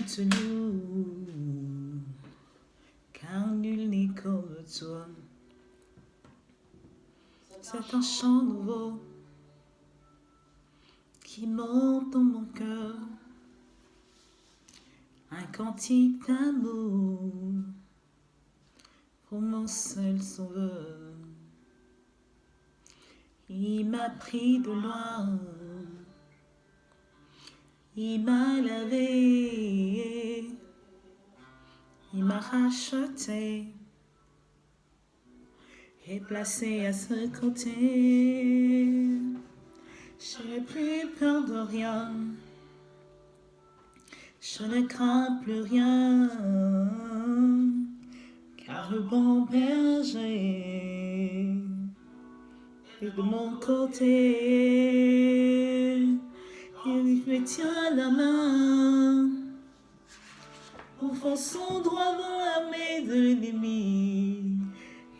to you, car nul n'est comme toi. C'est un chant nouveau qui monte dans mon cœur, un cantique d'amour pour mon seul sauveur. Il m'a pris de loin, il m'a lavé, il m'a racheté et placé à ce côté. J'ai plus peur de rien, je ne crains plus rien, car le bon berger est de mon côté. Il me tient la main, offensant droit dans l'armée de l'ennemi,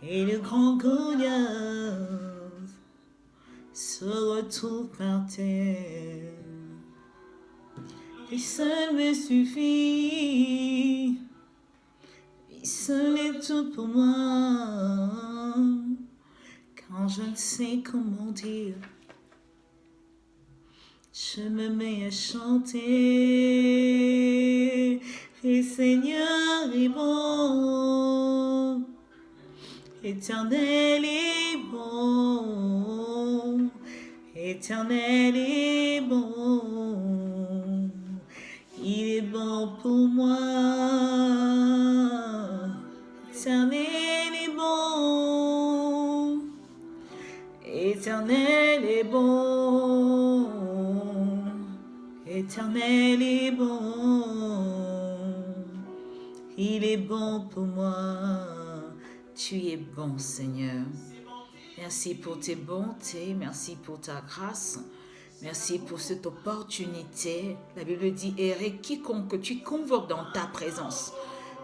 et le grand Goliath se retrouve par terre. Il seul me suffit, il seul est tout pour moi, quand je ne sais comment dire. Je me mets à chanter, et Seigneur est bon, Éternel est bon, Éternel est bon, il est bon pour moi, Éternel est bon, Éternel est bon, Éternel est bon, il est bon pour moi. Tu es bon, Seigneur. Merci pour tes bontés, merci pour ta grâce, merci pour cette opportunité. La Bible dit, et quiconque tu convoques dans ta présence.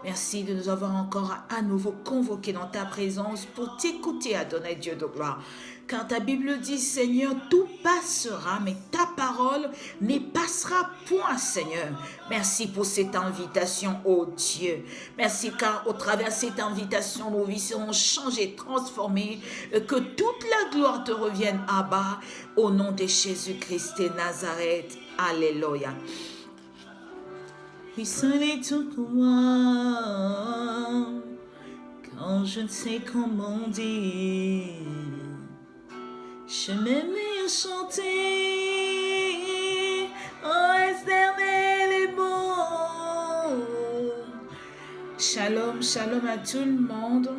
Merci de nous avoir encore à nouveau convoqués dans ta présence pour t'écouter, Adonai Dieu de gloire. Car ta Bible dit, Seigneur, tout passera, mais ta parole ne passera point, Seigneur. Merci pour cette invitation, ô Dieu. Merci car au travers de cette invitation, nos vies seront changées, transformées, que toute la gloire te revienne, Abba, au nom de Jésus-Christ de Nazareth. Alléluia. Oui, seul est tout pour moi, quand je ne sais comment dire. Je me mets à chanter, oh Éternel est bon. Shalom, shalom à tout le monde.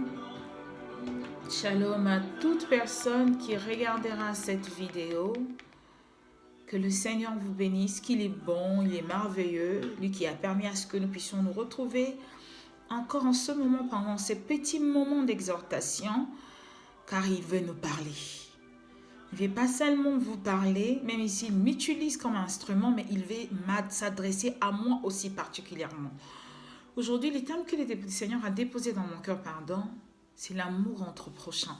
Shalom à toute personne qui regardera cette vidéo. Que le Seigneur vous bénisse, qu'il est bon, il est merveilleux, lui qui a permis à ce que nous puissions nous retrouver encore en ce moment pendant ces petits moments d'exhortation, car il veut nous parler. Il ne veut pas seulement vous parler, même s'il m'utilise comme instrument, mais il veut s'adresser à moi aussi particulièrement. Aujourd'hui, le thème que le Seigneur a déposé dans mon cœur, c'est l'amour entre prochains.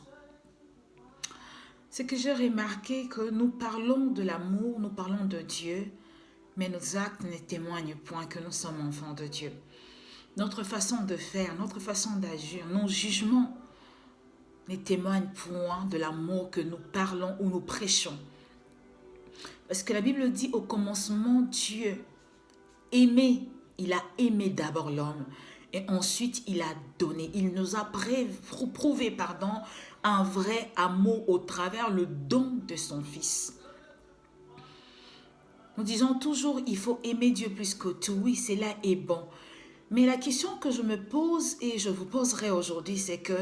C'est que j'ai remarqué que nous parlons de l'amour, nous parlons de Dieu, mais nos actes ne témoignent point que nous sommes enfants de Dieu. Notre façon de faire, notre façon d'agir, nos jugements ne témoignent point de l'amour que nous parlons ou nous prêchons. Parce que la Bible dit au commencement, Dieu aimait, il a aimé d'abord l'homme et ensuite il a donné. Il nous a prouvé, un vrai amour au travers le don de son Fils. Nous disons toujours, il faut aimer Dieu plus que tout. Oui, cela est bon. Mais la question que je me pose et je vous poserai aujourd'hui, c'est que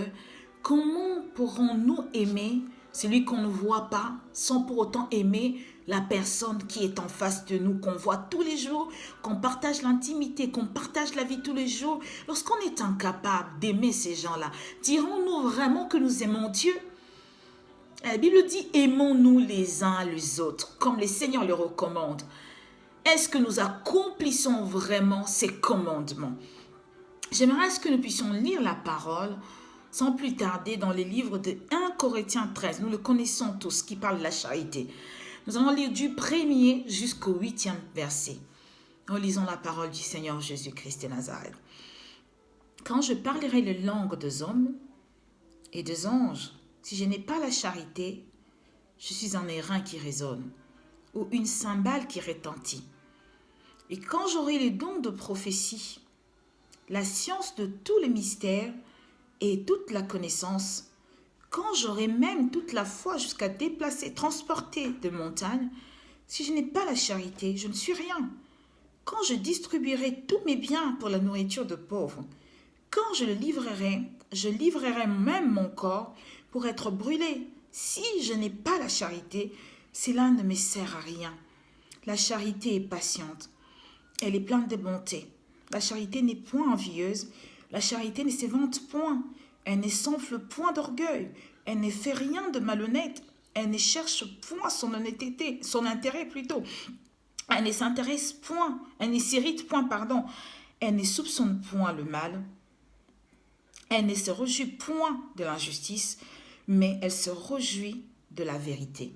comment pourrons-nous aimer celui qu'on ne voit pas sans pour autant aimer la personne qui est en face de nous, qu'on voit tous les jours, qu'on partage l'intimité, qu'on partage la vie tous les jours. Lorsqu'on est incapable d'aimer ces gens-là, dirons-nous vraiment que nous aimons Dieu? La Bible dit, aimons-nous les uns les autres, comme le Seigneur le recommande. Est-ce que nous accomplissons vraiment ces commandements? J'aimerais que nous puissions lire la parole sans plus tarder dans les livres de 1 Corinthiens 13. Nous le connaissons tous, qui parle de la charité. Nous allons lire du 1er jusqu'au 8e verset. Nous lisons la parole du Seigneur Jésus-Christ de Nazareth. Quand je parlerai les langues des hommes et des anges, si je n'ai pas la charité, je suis un airain qui résonne ou une cymbale qui retentit. Et quand j'aurai les dons de prophétie, la science de tous les mystères et toute la connaissance, quand j'aurai même toute la foi jusqu'à déplacer, transporter de montagnes, si je n'ai pas la charité, je ne suis rien. Quand je distribuerai tous mes biens pour la nourriture de pauvres, quand je livrerai même mon corps pour être brûlé. Si je n'ai pas la charité, cela ne me sert à rien. La charité est patiente. Elle est pleine de bonté. La charité n'est point envieuse. La charité ne se vante point. Elle ne s'enfle point d'orgueil. Elle ne fait rien de malhonnête. Elle ne cherche point son honnêteté, son intérêt plutôt. Elle ne s'intéresse point. Elle ne s'irrite point, pardon. Elle ne soupçonne point le mal. Elle ne se réjouit point de l'injustice, mais elle se réjouit de la vérité.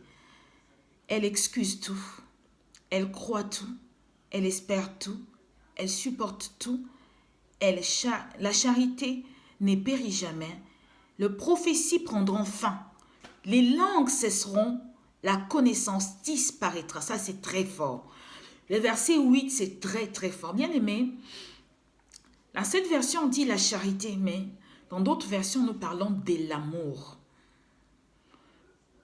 Elle excuse tout. Elle croit tout. Elle espère tout. Elle supporte tout. La charité ne périt jamais. Les prophéties prendront fin. Les langues cesseront. La connaissance disparaîtra. Ça, c'est très fort. Le verset 8, c'est très, très fort. Bien aimé, dans cette version, on dit la charité, mais dans d'autres versions, nous parlons de l'amour.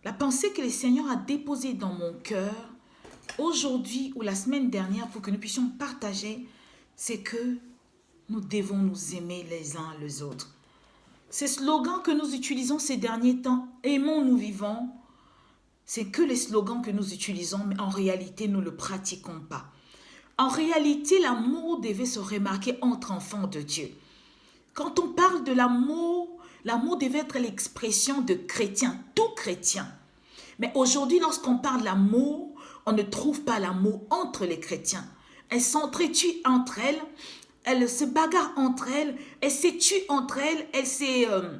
La pensée que le Seigneur a déposée dans mon cœur, aujourd'hui ou la semaine dernière, pour que nous puissions partager, c'est que nous devons nous aimer les uns les autres. Ce slogan que nous utilisons ces derniers temps, aimons, nous vivons, c'est que les slogans que nous utilisons, mais en réalité, nous ne le pratiquons pas. En réalité, l'amour devait se remarquer entre enfants de Dieu. Quand on parle de l'amour, l'amour devait être l'expression de chrétiens, tout chrétien. Mais aujourd'hui, lorsqu'on parle d'amour, on ne trouve pas l'amour entre les chrétiens. Elles s'entretuent entre elles, elles se bagarrent entre elles, elles se tuent entre elles, elles se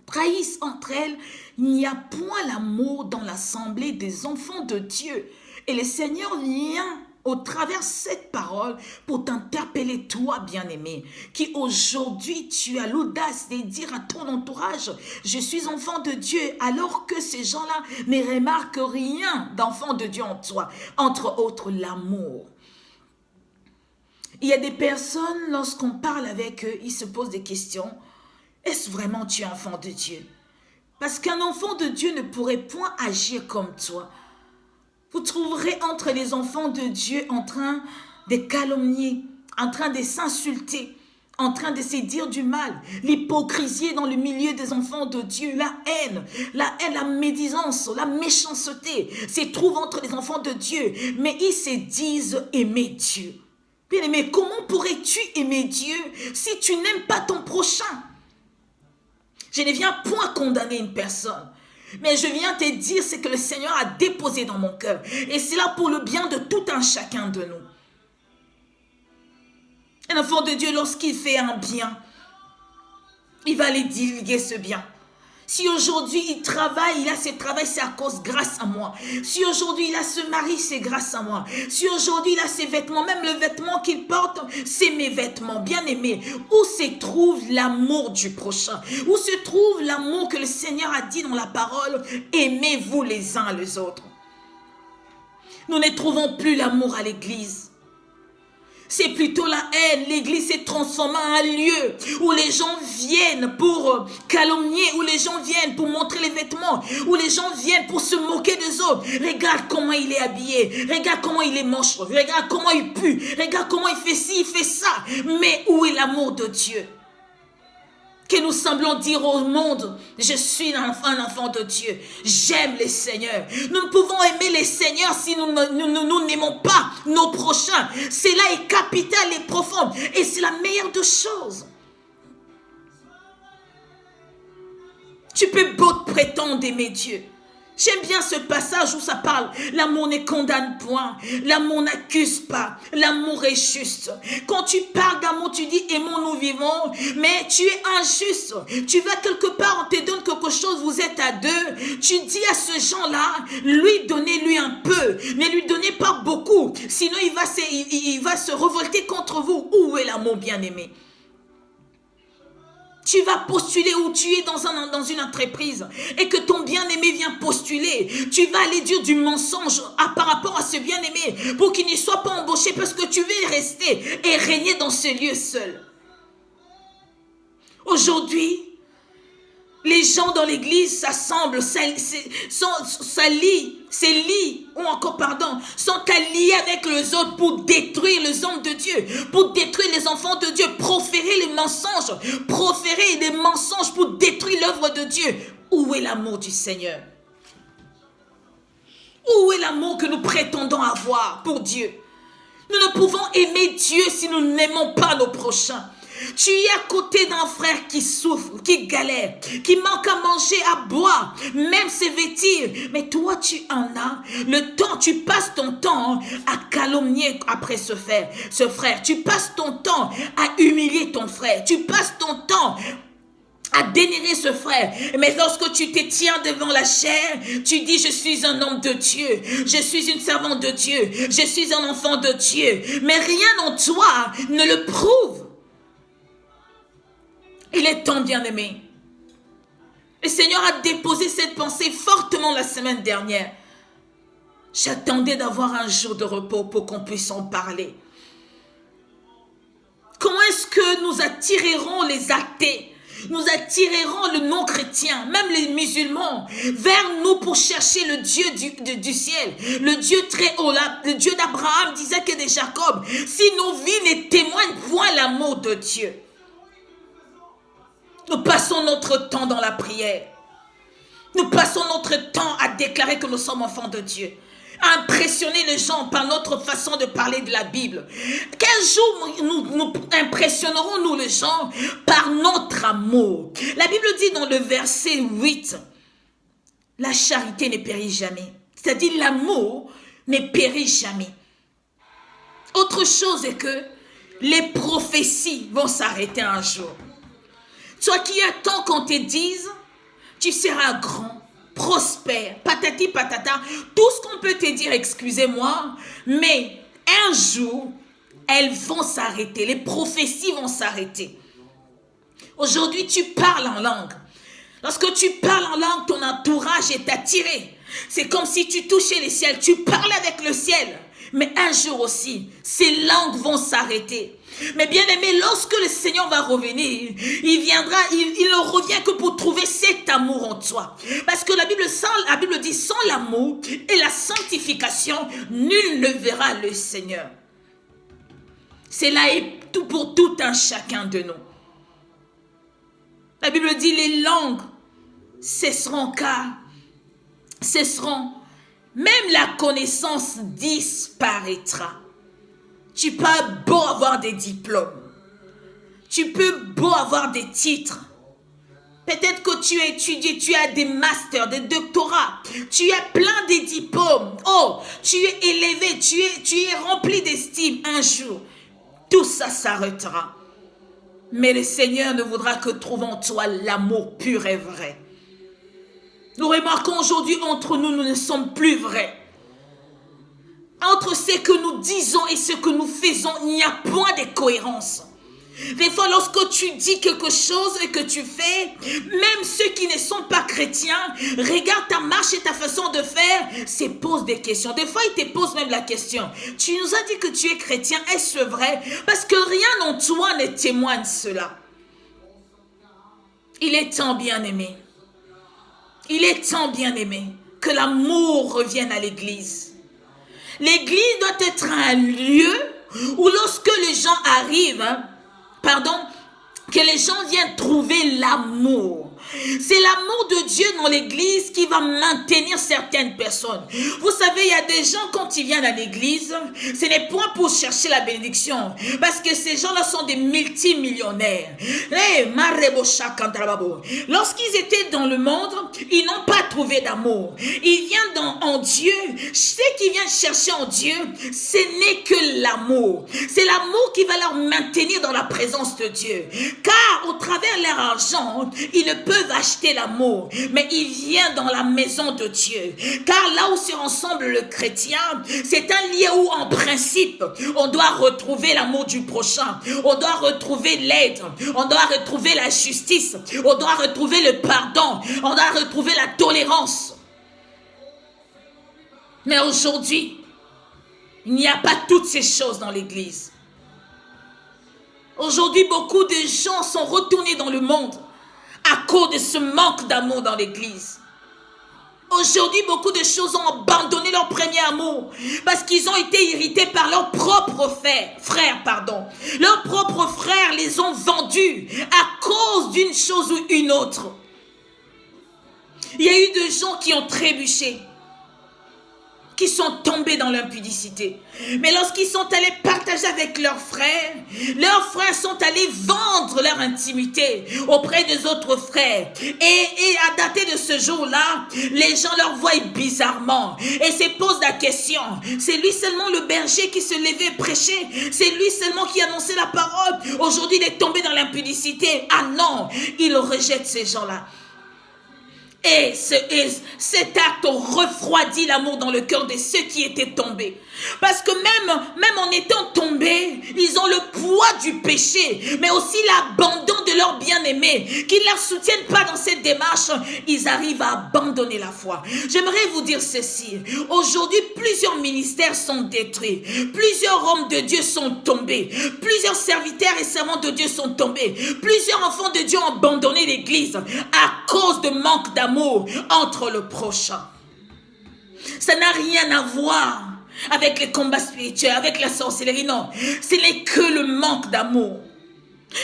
trahissent entre elles. Il n'y a point l'amour dans l'assemblée des enfants de Dieu. Et le Seigneur vient au travers de cette parole pour t'interpeller, toi bien-aimé, qui aujourd'hui tu as l'audace de dire à ton entourage, je suis enfant de Dieu, alors que ces gens-là ne remarquent rien d'enfant de Dieu en toi, entre autres l'amour. Il y a des personnes, lorsqu'on parle avec eux, ils se posent des questions. Est-ce vraiment tu es enfant de Dieu? Parce qu'un enfant de Dieu ne pourrait point agir comme toi. Vous trouverez entre les enfants de Dieu en train de calomnier, en train de s'insulter, en train de se dire du mal. L'hypocrisie dans le milieu des enfants de Dieu, la haine, la médisance, la méchanceté se trouve entre les enfants de Dieu. Mais ils se disent aimer Dieu. Bien-aimé, comment pourrais-tu aimer Dieu si tu n'aimes pas ton prochain? Je ne viens point condamner une personne. Mais je viens te dire ce que le Seigneur a déposé dans mon cœur. Et c'est là pour le bien de tout un chacun de nous. Un enfant de Dieu, lorsqu'il fait un bien, il va aller divulguer ce bien. Si aujourd'hui il travaille, il a ce travail, c'est grâce à moi. Si aujourd'hui il a ce mari, c'est grâce à moi. Si aujourd'hui il a ses vêtements, même le vêtement qu'il porte, c'est mes vêtements. Bien aimés, où se trouve l'amour du prochain? Où se trouve l'amour que le Seigneur a dit dans la parole? Aimez-vous les uns les autres. Nous ne trouvons plus l'amour à l'église. C'est plutôt la haine. L'église s'est transformée en un lieu où les gens viennent pour calomnier, où les gens viennent pour montrer les vêtements, où les gens viennent pour se moquer des autres. Regarde comment il est habillé, regarde comment il est moche, regarde comment il pue, regarde comment il fait ci, il fait ça. Mais où est l'amour de Dieu? Que nous semblons dire au monde, je suis un enfant de Dieu, j'aime les seigneurs. Nous ne pouvons aimer les seigneurs si nous n'aimons pas nos prochains. Cela est capital et profond et c'est la meilleure des choses. Tu peux beau te prétendre aimer Dieu. J'aime bien ce passage où ça parle. L'amour ne condamne point. L'amour n'accuse pas. L'amour est juste. Quand tu parles d'amour, tu dis aimons, nous vivons. Mais tu es injuste. Tu vas quelque part, on te donne quelque chose, vous êtes à deux. Tu dis à ce gens-là, lui donnez-lui un peu. Ne lui donnez pas beaucoup. Sinon, il va se révolter contre vous. Où est l'amour bien-aimé? Tu vas postuler ou tu es dans une entreprise et que ton bien-aimé vient postuler. Tu vas aller dire du mensonge par rapport à ce bien-aimé pour qu'il ne soit pas embauché parce que tu veux rester et régner dans ce lieu seul. Aujourd'hui, les gens dans l'église s'assemblent, sont alliés avec les autres pour détruire les hommes de Dieu, pour détruire les enfants de Dieu, proférer les mensonges pour détruire l'œuvre de Dieu. Où est l'amour du Seigneur? Où est l'amour que nous prétendons avoir pour Dieu? Nous ne pouvons aimer Dieu si nous n'aimons pas nos prochains. Tu es à côté d'un frère qui souffre, qui galère, qui manque à manger, à boire, même se vêtir. Mais toi, tu en as. Tu passes ton temps à calomnier après ce frère. Tu passes ton temps à humilier ton frère. Tu passes ton temps à dénigrer ce frère. Mais lorsque tu te tiens devant la chair, tu dis: je suis un homme de Dieu, je suis une servante de Dieu, je suis un enfant de Dieu. Mais rien en toi ne le prouve. Il est temps, bien-aimé. Le Seigneur a déposé cette pensée fortement la semaine dernière. J'attendais d'avoir un jour de repos pour qu'on puisse en parler. Comment est-ce que nous attirerons les athées, nous attirerons le non-chrétien, même les musulmans, vers nous pour chercher le Dieu du ciel, le Dieu très haut, le Dieu d'Abraham, d'Isaac et de Jacob, si nos vies ne témoignent point l'amour de Dieu? Nous passons notre temps dans la prière. Nous passons notre temps à déclarer que nous sommes enfants de Dieu, à impressionner les gens par notre façon de parler de la Bible. Quel jour nous impressionnerons-nous les gens par notre amour? La Bible dit dans le verset 8, la charité ne périt jamais. C'est-à-dire l'amour ne périt jamais. Autre chose est que les prophéties vont s'arrêter un jour. Toi qui attends qu'on te dise, tu seras grand, prospère, patati patata, tout ce qu'on peut te dire, excusez-moi, mais un jour, elles vont s'arrêter, les prophéties vont s'arrêter. Aujourd'hui, tu parles en langue. Lorsque tu parles en langue, ton entourage est attiré. C'est comme si tu touchais le ciel, tu parles avec le ciel. Mais un jour aussi, ces langues vont s'arrêter. Mais bien aimé, lorsque le Seigneur va revenir, il ne revient que pour trouver cet amour en toi. Parce que la Bible dit, sans l'amour et la sanctification, nul ne verra le Seigneur. C'est là et tout pour tout un chacun de nous. La Bible dit, les langues cesseront, même la connaissance disparaîtra. Tu peux beau avoir des diplômes. Tu peux beau avoir des titres. Peut-être que tu as étudié, tu as des masters, des doctorats. Tu as plein de diplômes. Oh, tu es élevé, tu es rempli d'estime. Un jour, tout ça s'arrêtera. Mais le Seigneur ne voudra que trouver en toi l'amour pur et vrai. Nous remarquons aujourd'hui entre nous, nous ne sommes plus vrais. Entre ce que nous disons et ce que nous faisons, il n'y a point de cohérence. Des fois, lorsque tu dis quelque chose et que tu fais, même ceux qui ne sont pas chrétiens, regardent ta marche et ta façon de faire, se posent des questions. Des fois, ils te posent même la question. Tu nous as dit que tu es chrétien, est-ce vrai? Parce que rien en toi ne témoigne cela. Il est temps, bien-aimé. Il est temps, bien-aimé, que l'amour revienne à l'église. L'église doit être un lieu où lorsque les gens arrivent, que les gens viennent trouver l'amour. C'est l'amour de Dieu dans l'église qui va maintenir certaines personnes. Vous savez, il y a des gens, quand ils viennent à l'église, ce n'est point pour chercher la bénédiction. Parce que ces gens-là sont des multimillionnaires. Lorsqu'ils étaient dans le monde, ils n'ont pas trouvé d'amour. Ils viennent en Dieu. Ce qu'ils viennent chercher en Dieu, ce n'est que l'amour. C'est l'amour qui va leur maintenir dans la présence de Dieu. Car au travers de leur argent, ils ne peuvent acheter l'amour, mais il vient dans la maison de Dieu. Car là où se rassemble le chrétien, c'est un lieu où on prend principe. On doit retrouver l'amour du prochain. On doit retrouver l'aide. On doit retrouver la justice. On doit retrouver le pardon. On doit retrouver la tolérance. Mais aujourd'hui, il n'y a pas toutes ces choses dans l'église. Aujourd'hui, beaucoup de gens sont retournés dans le monde à cause de ce manque d'amour dans l'église. Aujourd'hui, beaucoup de choses ont abandonné leur premier amour parce qu'ils ont été irrités par leurs propres frères. Leurs propres frères les ont vendus à cause d'une chose ou une autre. Il y a eu des gens qui ont trébuché, qui sont tombés dans l'impudicité. Mais lorsqu'ils sont allés partager avec leurs frères sont allés vendre leur intimité auprès des autres frères. Et à dater de ce jour-là, les gens leur voient bizarrement et se posent la question, c'est lui seulement le berger qui se levait et prêchait? C'est lui seulement qui annonçait la parole? Aujourd'hui, il est tombé dans l'impudicité. Ah non, il rejette ces gens-là. Et cet acte refroidit l'amour dans le cœur de ceux qui étaient tombés. Parce que même en étant tombés, ils ont le poids du péché, mais aussi l'abandon de leur bien-aimé, qui ne leur soutiennent pas dans cette démarche. Ils arrivent à abandonner la foi. J'aimerais vous dire ceci. Aujourd'hui, plusieurs ministères sont détruits. Plusieurs hommes de Dieu sont tombés. Plusieurs serviteurs et servantes de Dieu sont tombés. Plusieurs enfants de Dieu ont abandonné l'église à cause de manque d'amour entre le prochain. Ça n'a rien à voir avec les combats spirituels, avec la sorcellerie, non. Ce n'est que le manque d'amour.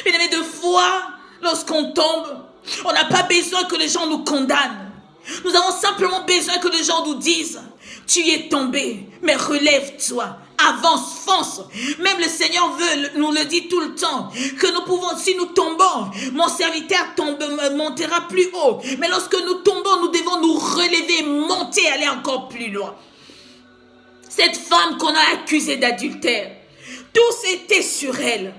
Mais de fois, lorsqu'on tombe, on n'a pas besoin que les gens nous condamnent. Nous avons simplement besoin que les gens nous disent, tu es tombé, mais relève-toi. Avance, fonce. Même le Seigneur nous le dit tout le temps, que nous pouvons, si nous tombons, mon serviteur montera plus haut. Mais lorsque nous tombons, nous devons nous relever, monter, aller encore plus loin. Cette femme qu'on a accusée d'adultère, tout était sur elle.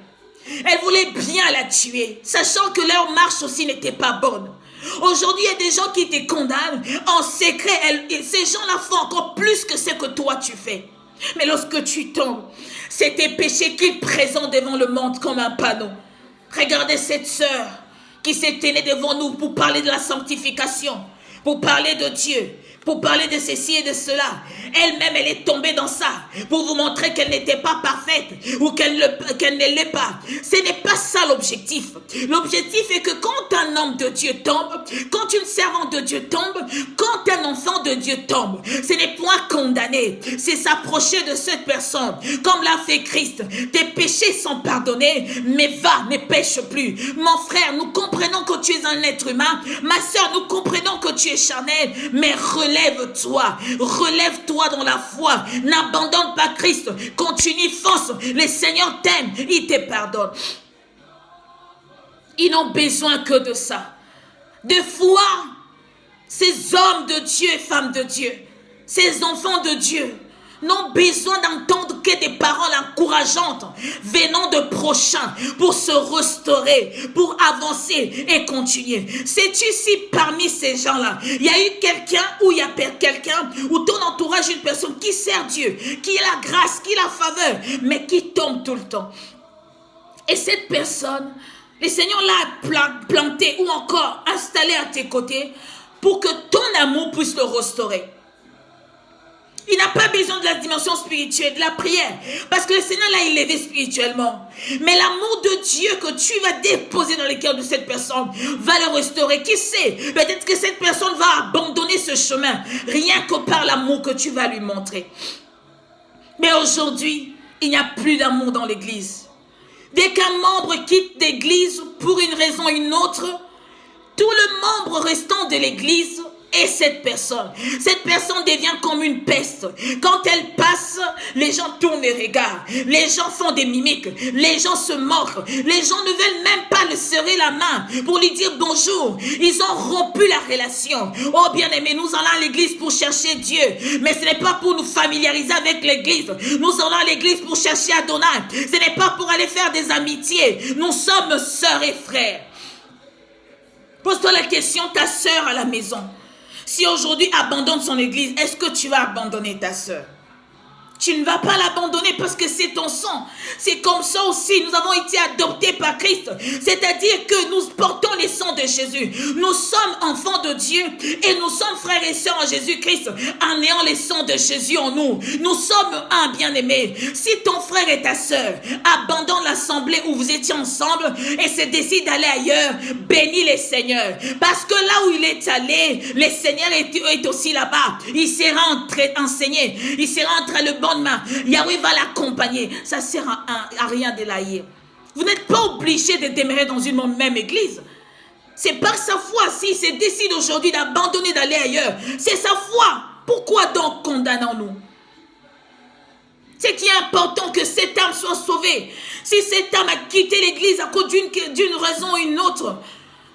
Elle voulait bien la tuer, sachant que leur marche aussi n'était pas bonne. Aujourd'hui, il y a des gens qui te condamnent en secret. Ces gens-là font encore plus que ce que toi tu fais. Mais lorsque tu tombes, c'est tes péchés qu'ils présentent devant le monde comme un panneau. Regardez cette sœur qui s'est tenue devant nous pour parler de la sanctification, pour parler de Dieu, pour parler de ceci et de cela. Elle-même, elle est tombée dans ça pour vous montrer qu'elle n'était pas parfaite ou qu'elle ne l'est pas. Ce n'est pas ça l'objectif. L'objectif est que quand un homme de Dieu tombe, quand une servante de Dieu tombe, quand un enfant de Dieu tombe, ce n'est point condamné, c'est s'approcher de cette personne comme l'a fait Christ. Tes péchés sont pardonnés, mais va, ne pêche plus. Mon frère, nous comprenons que tu es un être humain. Ma soeur, nous comprenons que tu es charnel, mais relève-toi dans la foi, n'abandonne pas Christ, continue, fonce, le Seigneur t'aime, il te pardonne. Ils n'ont besoin que de ça. Des fois, ces hommes de Dieu et femmes de Dieu, ces enfants de Dieu, n'ont besoin d'entendre que des paroles encourageantes venant de prochains pour se restaurer, pour avancer et continuer. Sais-tu si parmi ces gens-là, il y a eu quelqu'un ou il y a quelqu'un ou ton entourage, une personne qui sert Dieu, qui a la grâce, qui a la faveur, mais qui tombe tout le temps. Et cette personne, le Seigneur l'a planté ou encore installé à tes côtés pour que ton amour puisse le restaurer. Il n'a pas besoin de la dimension spirituelle, de la prière. Parce que le Seigneur l'a élevé spirituellement. Mais l'amour de Dieu que tu vas déposer dans le cœur de cette personne va le restaurer. Qui sait? Peut-être que cette personne va abandonner ce chemin. Rien que par l'amour que tu vas lui montrer. Mais aujourd'hui, il n'y a plus d'amour dans l'église. Dès qu'un membre quitte l'église pour une raison ou une autre, tout le membre restant de l'église et cette personne devient comme une peste. Quand elle passe, les gens tournent les regards. Les gens font des mimiques. Les gens se moquent. Les gens ne veulent même pas le serrer la main pour lui dire bonjour. Ils ont rompu la relation. Oh bien-aimé, nous allons à l'église pour chercher Dieu. Mais ce n'est pas pour nous familiariser avec l'église. Nous allons à l'église pour chercher Adonai. Ce n'est pas pour aller faire des amitiés. Nous sommes sœurs et frères. Pose-toi la question, ta sœur à la maison. Si aujourd'hui abandonne son église, est-ce que tu vas abandonner ta sœur? Tu ne vas pas l'abandonner parce que c'est ton sang. C'est comme ça aussi, nous avons été adoptés par Christ. C'est-à-dire que nous portons les sangs de Jésus. Nous sommes enfants de Dieu et nous sommes frères et sœurs en Jésus-Christ en ayant les sangs de Jésus en nous. Nous sommes un bien-aimé. Si ton frère et ta sœur abandonnent l'assemblée où vous étiez ensemble et se décident d'aller ailleurs, bénis les Seigneurs. Parce que là où il est allé, le Seigneur est aussi là-bas. Il sera enseigné. Il sera entre le bon de main. Yahweh va l'accompagner. Ça ne sert à rien de l'haïr. Vous n'êtes pas obligé de demeurer dans une même église. C'est par sa foi. S'il se décide aujourd'hui d'abandonner, d'aller ailleurs, c'est sa foi. Pourquoi donc condamnons-nous? C'est qu'il est important que cette âme soit sauvée. Si cette âme a quitté l'église à cause d'une raison ou une autre,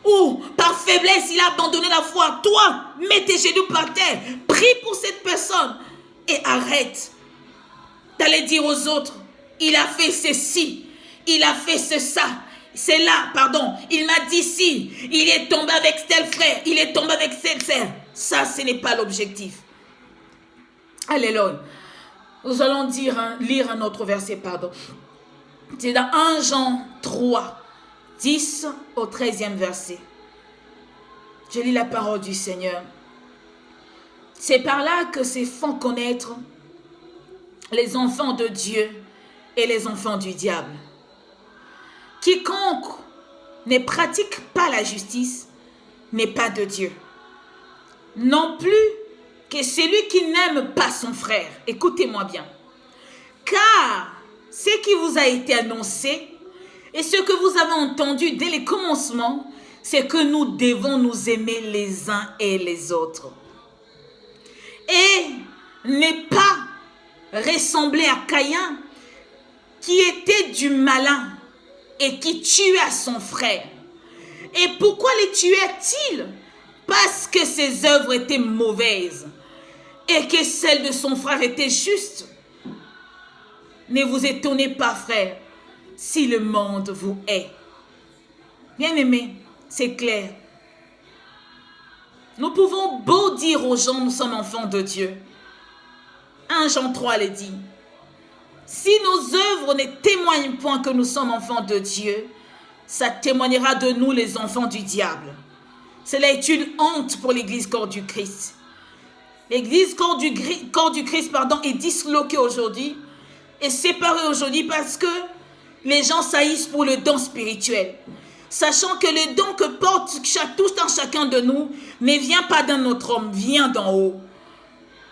ou par faiblesse, il a abandonné la foi, toi, mets tes genoux par terre, prie pour cette personne et arrête d'aller dire aux autres, il a fait ceci, il a fait ça, c'est là, pardon, il m'a dit ci, il est tombé avec tel frère, il est tombé avec telle sœur. Ça, ce n'est pas l'objectif. Alléluia. Nous allons lire un autre verset, pardon. C'est dans 1 Jean 3, 10 au 13e verset. Je lis la parole du Seigneur. C'est par là que se font connaître les enfants de Dieu et les enfants du diable. Quiconque ne pratique pas la justice n'est pas de Dieu. Non plus que celui qui n'aime pas son frère. Écoutez-moi bien. Car ce qui vous a été annoncé et ce que vous avez entendu dès les commencements, c'est que nous devons nous aimer les uns et les autres. Et ne pas ressembler à Caïn, qui était du malin et qui tua son frère. Et pourquoi les tuait-il? Parce que ses œuvres étaient mauvaises et que celles de son frère étaient justes. Ne vous étonnez pas, frère, si le monde vous hait. Bien-aimés, c'est clair. Nous pouvons beau dire aux gens, nous sommes enfants de Dieu. 1 Jean 3 le dit. Si nos œuvres ne témoignent point que nous sommes enfants de Dieu, ça témoignera de nous les enfants du diable. Cela est une honte pour l'église corps du Christ. L'église corps du Christ, est disloquée aujourd'hui et séparée aujourd'hui parce que les gens saillissent pour le don spirituel. Sachant que le don que porte tout un chacun de nous ne vient pas d'un autre homme, vient d'en haut.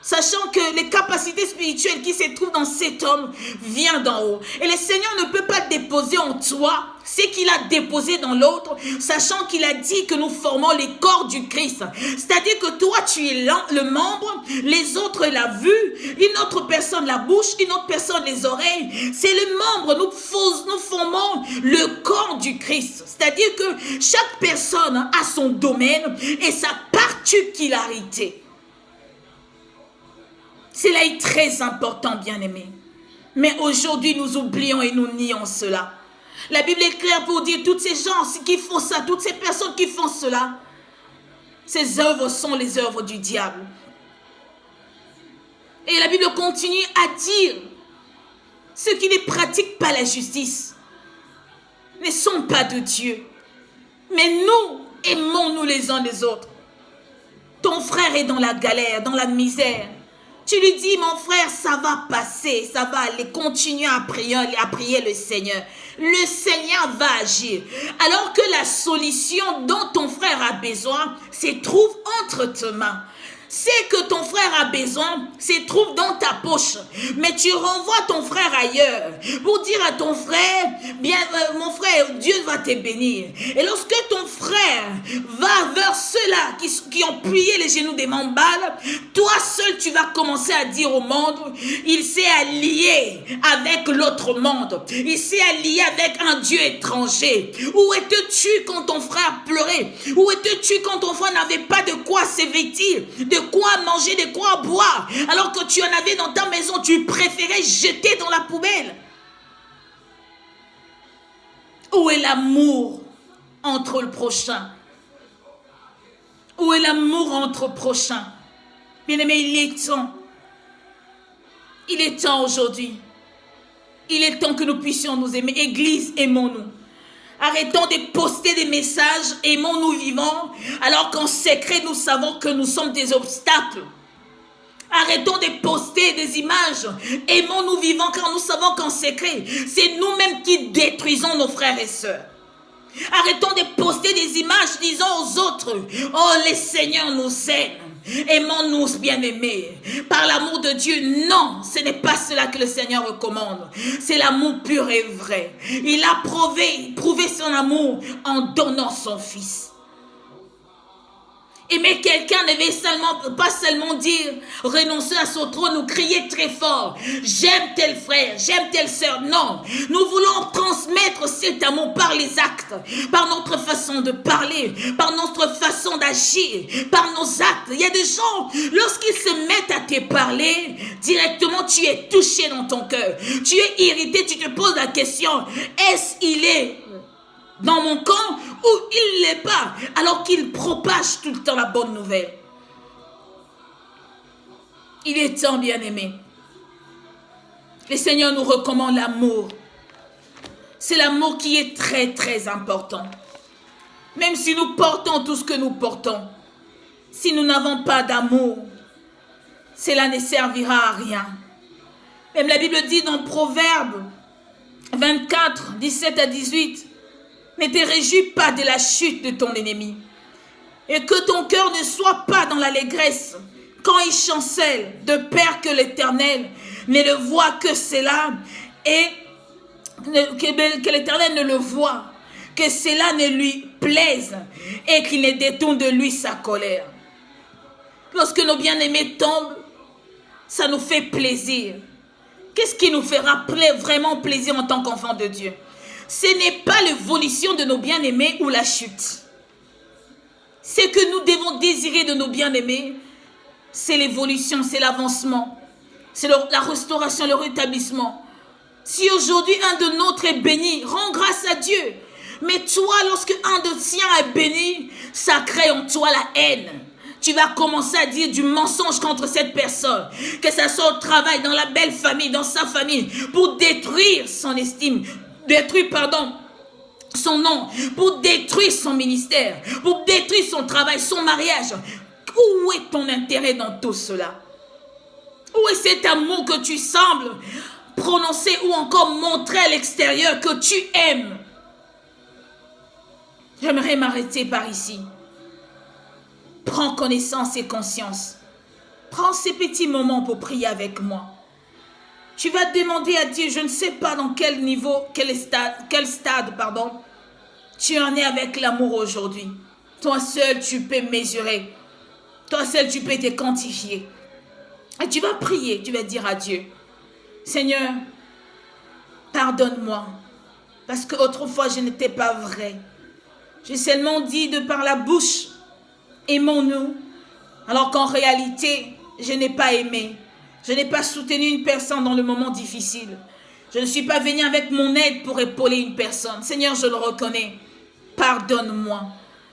Sachant que les capacités spirituelles qui se trouvent dans cet homme viennent d'en haut. Et le Seigneur ne peut pas déposer en toi ce qu'il a déposé dans l'autre, sachant qu'il a dit que nous formons les corps du Christ. C'est-à-dire que toi, tu es le membre, les autres la vue, une autre personne la bouche, une autre personne les oreilles. C'est le membre, nous formons le corps du Christ. C'est-à-dire que chaque personne a son domaine et sa particularité. Cela est très important, bien-aimés. Mais aujourd'hui, nous oublions et nous nions cela. La Bible est claire pour dire toutes ces gens qui font ça, toutes ces personnes qui font cela, ces œuvres sont les œuvres du diable. Et la Bible continue à dire, ceux qui ne pratiquent pas la justice ne sont pas de Dieu. Mais nous, aimons-nous les uns les autres. Ton frère est dans la galère, dans la misère. Tu lui dis, mon frère, ça va passer, ça va aller, continue à prier le Seigneur. Le Seigneur va agir. Alors que la solution dont ton frère a besoin se trouve entre tes mains. C'est que ton frère a besoin, se trouve dans ta poche. Mais tu renvoies ton frère ailleurs pour dire à ton frère, bien, mon frère, Dieu va te bénir. Et lorsque ton frère va vers ceux-là qui ont plié les genoux des mamballes, toi seul tu vas commencer à dire au monde, il s'est allié avec l'autre monde. Il s'est allié avec un Dieu étranger. Où étais-tu quand ton frère pleurait? Où étais-tu quand ton frère n'avait pas de quoi se vêtir, de quoi manger, de quoi boire, alors que tu en avais dans ta maison, tu préférais jeter dans la poubelle? Où est l'amour entre le prochain? Où est l'amour entre prochains? Bien-aimé, il est temps. Il est temps aujourd'hui. Il est temps que nous puissions nous aimer. Église, aimons-nous. Arrêtons de poster des messages, aimons-nous vivants, alors qu'en secret, nous savons que nous sommes des obstacles. Arrêtons de poster des images, aimons-nous vivants, car nous savons qu'en secret, c'est nous-mêmes qui détruisons nos frères et sœurs. Arrêtons de poster des images, disons aux autres, oh, les seigneurs nous aiment. Aimons-nous bien-aimés par l'amour de Dieu. Non, ce n'est pas cela que le Seigneur recommande. C'est l'amour pur et vrai. Il a prouvé son amour en donnant son Fils. Aimer quelqu'un ne veut pas seulement dire renoncer à son trône ou crier très fort. J'aime tel frère, j'aime telle sœur. Non, nous voulons transmettre cet amour par les actes, par notre façon de parler, par notre façon d'agir, par nos actes. Il y a des gens, lorsqu'ils se mettent à te parler, directement tu es touché dans ton cœur. Tu es irrité, tu te poses la question, est-ce qu'il est dans mon camp ou il ne l'est pas, alors qu'il propage tout le temps la bonne nouvelle. Il est temps, bien-aimé. Le Seigneur nous recommande l'amour. C'est l'amour qui est très très important. Même si nous portons tout ce que nous portons, si nous n'avons pas d'amour, cela ne servira à rien. Même la Bible dit dans Proverbes 24, 17 à 18, ne te réjouis pas de la chute de ton ennemi, et que ton cœur ne soit pas dans l'allégresse quand il chancelle, de peur que l'Éternel ne le voit que cela, et que l'Éternel ne le voit, que cela ne lui plaise, et qu'il ne détourne de lui sa colère. Lorsque nos bien-aimés tombent, ça nous fait plaisir. Qu'est-ce qui nous fera vraiment plaisir en tant qu'enfants de Dieu? Ce n'est pas l'évolution de nos bien-aimés ou la chute. Ce que nous devons désirer de nos bien-aimés, c'est l'évolution, c'est l'avancement, c'est la restauration, le rétablissement. Si aujourd'hui un de nôtres est béni, rends grâce à Dieu. Mais toi, lorsque un de tiens est béni, ça crée en toi la haine. Tu vas commencer à dire du mensonge contre cette personne, que ça soit au travail, dans la belle famille, dans sa famille, pour détruire son estime, son nom, pour détruire son ministère, pour détruire son travail, son mariage. Où est ton intérêt dans tout cela? Où est cet amour que tu sembles prononcer ou encore montrer à l'extérieur que tu aimes? J'aimerais m'arrêter par ici. Prends connaissance et conscience. Prends ces petits moments pour prier avec moi. Tu vas demander à Dieu, je ne sais pas dans quel niveau, quel stade, tu en es avec l'amour aujourd'hui. Toi seul, tu peux mesurer. Toi seul, tu peux te quantifier. Et tu vas prier, tu vas dire à Dieu, Seigneur, pardonne-moi, parce qu'autrefois, je n'étais pas vrai. J'ai seulement dit de par la bouche, aimons-nous, alors qu'en réalité, je n'ai pas aimé. Je n'ai pas soutenu une personne dans le moment difficile. Je ne suis pas venu avec mon aide pour épauler une personne. Seigneur, je le reconnais. Pardonne-moi.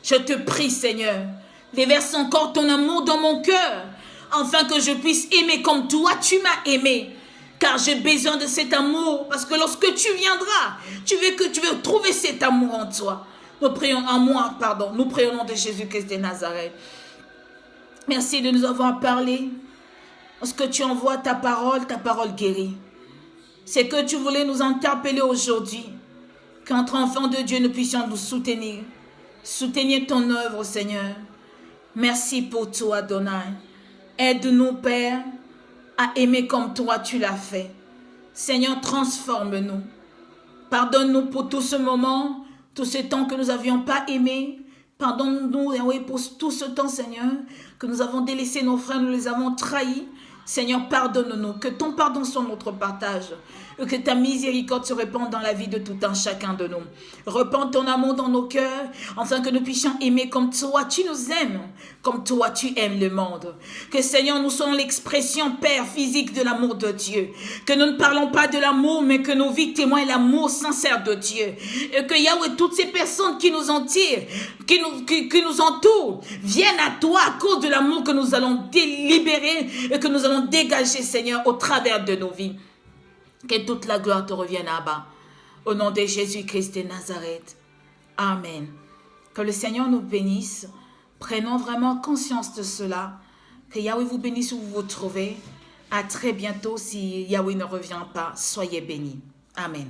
Je te prie, Seigneur. Déverse encore ton amour dans mon cœur, afin que je puisse aimer comme toi, tu m'as aimé. Car j'ai besoin de cet amour, parce que lorsque tu viendras, tu veux trouver cet amour en toi. Nous prions nous prions au nom de Jésus-Christ de Nazareth. Merci de nous avoir parlé. Lorsque tu envoies ta parole guérit. C'est que tu voulais nous interpeller aujourd'hui, qu'entre enfants de Dieu, nous puissions nous soutenir. Soutenir ton œuvre, Seigneur. Merci pour toi, Adonai. Aide-nous, Père, à aimer comme toi tu l'as fait. Seigneur, transforme-nous. Pardonne-nous pour tout ce moment, tout ce temps que nous n'avions pas aimé. Pardonne-nous pour tout ce temps, Seigneur, que nous avons délaissé nos frères, nous les avons trahis. Seigneur, pardonne-nous, que ton pardon soit notre partage, et que ta miséricorde se répande dans la vie de tout un chacun de nous. Repends ton amour dans nos cœurs, afin que nous puissions aimer comme toi, tu nous aimes, comme toi, tu aimes le monde. Que Seigneur, nous soyons l'expression, Père, physique de l'amour de Dieu. Que nous ne parlons pas de l'amour, mais que nos vies témoignent l'amour sincère de Dieu. Et que Yahweh, toutes ces personnes qui nous entourent, viennent à toi à cause de l'amour que nous allons délibérer et que nous allons allons dégager, Seigneur, au travers de nos vies. Que toute la gloire te revienne, Abba. Au nom de Jésus-Christ de Nazareth. Amen. Que le Seigneur nous bénisse. Prenons vraiment conscience de cela. Que Yahweh vous bénisse où vous vous trouvez. À très bientôt si Yahweh ne revient pas. Soyez bénis. Amen.